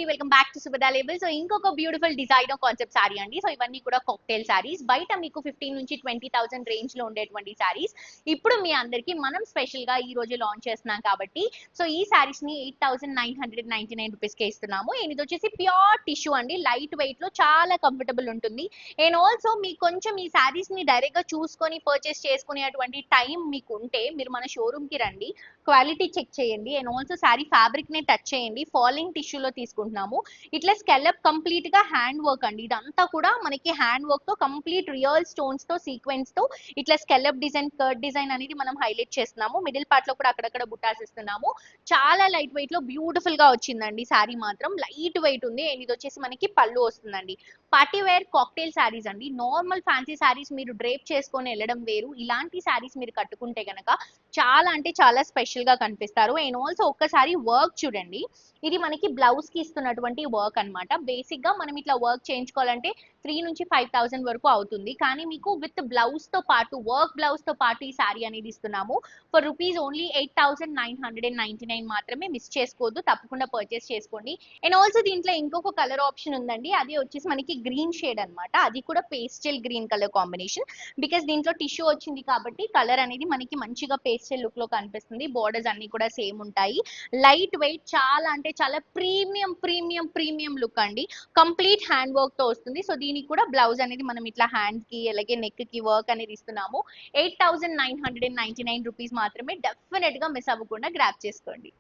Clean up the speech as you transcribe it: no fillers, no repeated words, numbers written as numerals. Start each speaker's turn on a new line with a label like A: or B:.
A: Welcome back to Subhada label. So ఇంకొక beautiful designer concept sari అండి. So ఇవన్నీ కూడా కాక్టైల్ సారీస్. బయట మీకు 15 నుంచి 20,000 రేంజ్ లో ఉండేటువంటి సారీస్ ఇప్పుడు మీ అందరికి మనం స్పెషల్ గా ఈ రోజు లాంచ్ చేస్తున్నాం కాబట్టి సో ఈ సారీస్ ని 8,999 రూపీస్ కి ఇస్తున్నాము. ఇది వచ్చేసి ప్యూర్ టిష్యూ అండి, లైట్ వెయిట్ లో చాలా కంఫర్టబుల్ ఉంటుంది. అండ్ ఆల్సో మీకు కొంచెం ఈ సారీస్ ని డైరెక్ట్ గా చూసుకొని పర్చేస్ చేసుకునేటువంటి టైం మీకు ఉంటే మీరు మన షోరూమ్ కి రండి, క్వాలిటీ చెక్ చేయండి. అండ్ ఆల్సో సారీ ఫ్యాబ్రిక్ ని టచ్ చేయండి. ఫాలింగ్ టిష్యూలో తీసుకుంటున్నాము. ఇట్లా స్కెలప్ కంప్లీట్ గా హ్యాండ్ వర్క్ అండి. ఇదంతా కూడా మనకి హ్యాండ్ వర్క్ తో కంప్లీట్ రియల్ స్టోన్స్ తో సీక్వెన్స్ తో ఇట్లా స్కెలప్ డిజైన్, కర్డ్ డిజైన్ అనేది మనం హైలైట్ చేస్తున్నాము. మిడిల్ పార్ట్ లో కూడా అక్కడక్కడ బుట్టాస్ ఇస్తున్నాము. చాలా లైట్ వెయిట్ లో బ్యూటిఫుల్ గా వచ్చిందండి. సారీ మాత్రం లైట్ వెయిట్ ఉంది. అండ్ ఇది వచ్చేసి మనకి పళ్ళు వస్తుందండి. పార్టీ వేర్ కాక్టైల్ సారీస్ అండి. నార్మల్ ఫ్యాన్సీ సారీస్ మీరు డ్రేప్ చేసుకొని వెళ్ళడం వేరు, ఇలాంటి సారీస్ మీరు కట్టుకుంటే గనక చాలా అంటే చాలా స్పెషల్ గా కనిపిస్తారు. అండ్ ఆల్సో ఒక్కసారి వర్క్ చూడండి. ఇది మనకి బ్లౌజ్ కి ఇస్తున్నటువంటి వర్క్ అన్నమాట. బేసిక్ గా మనం ఇట్లా వర్క్ చేయించుకోవాలంటే 3 నుంచి 5,000 వరకు అవుతుంది. కానీ మీకు విత్ బ్లౌజ్ తో పాటు, వర్క్ బ్లౌజ్ తో పాటు ఈ సారీ అనేది ఇస్తున్నాము ఫర్ రూపీస్ ఓన్లీ 8,999 మాత్రమే. మిస్ చేసుకోవద్దు, తప్పకుండా పర్చేస్ చేసుకోండి. అండ్ ఆల్సో దీంట్లో ఇంకొక కలర్ ఆప్షన్ ఉందండి. అది వచ్చేసి మనకి గ్రీన్ షేడ్ అన్నమాట. అది కూడా pastel green colour combination. Because దీంట్లో టిష్యూ వచ్చింది కాబట్టి కలర్ అనేది మనకి మంచిగా పేస్టల్ లుక్ లో కనిపిస్తుంది. బోర్డర్స్ అన్ని కూడా సేమ్ ఉంటాయి. లైట్ వెయిట్, చాలా అంటే చాలా ప్రీమియం ప్రీమియం ప్రీమియం లుక్ అండి. కంప్లీట్ హ్యాండ్ వర్క్ తో వస్తుంది. సో దీనికి కూడా బ్లౌజ్ అనేది మనం ఇట్లా హ్యాండ్ కి అలాగే నెక్ కి వర్క్ అనేది ఇస్తున్నాము. 8,999 రూపీస్ మాత్రమే. డెఫినెట్ గా మిస్ అవ్వకుండా గ్రాప్ చేసుకోండి.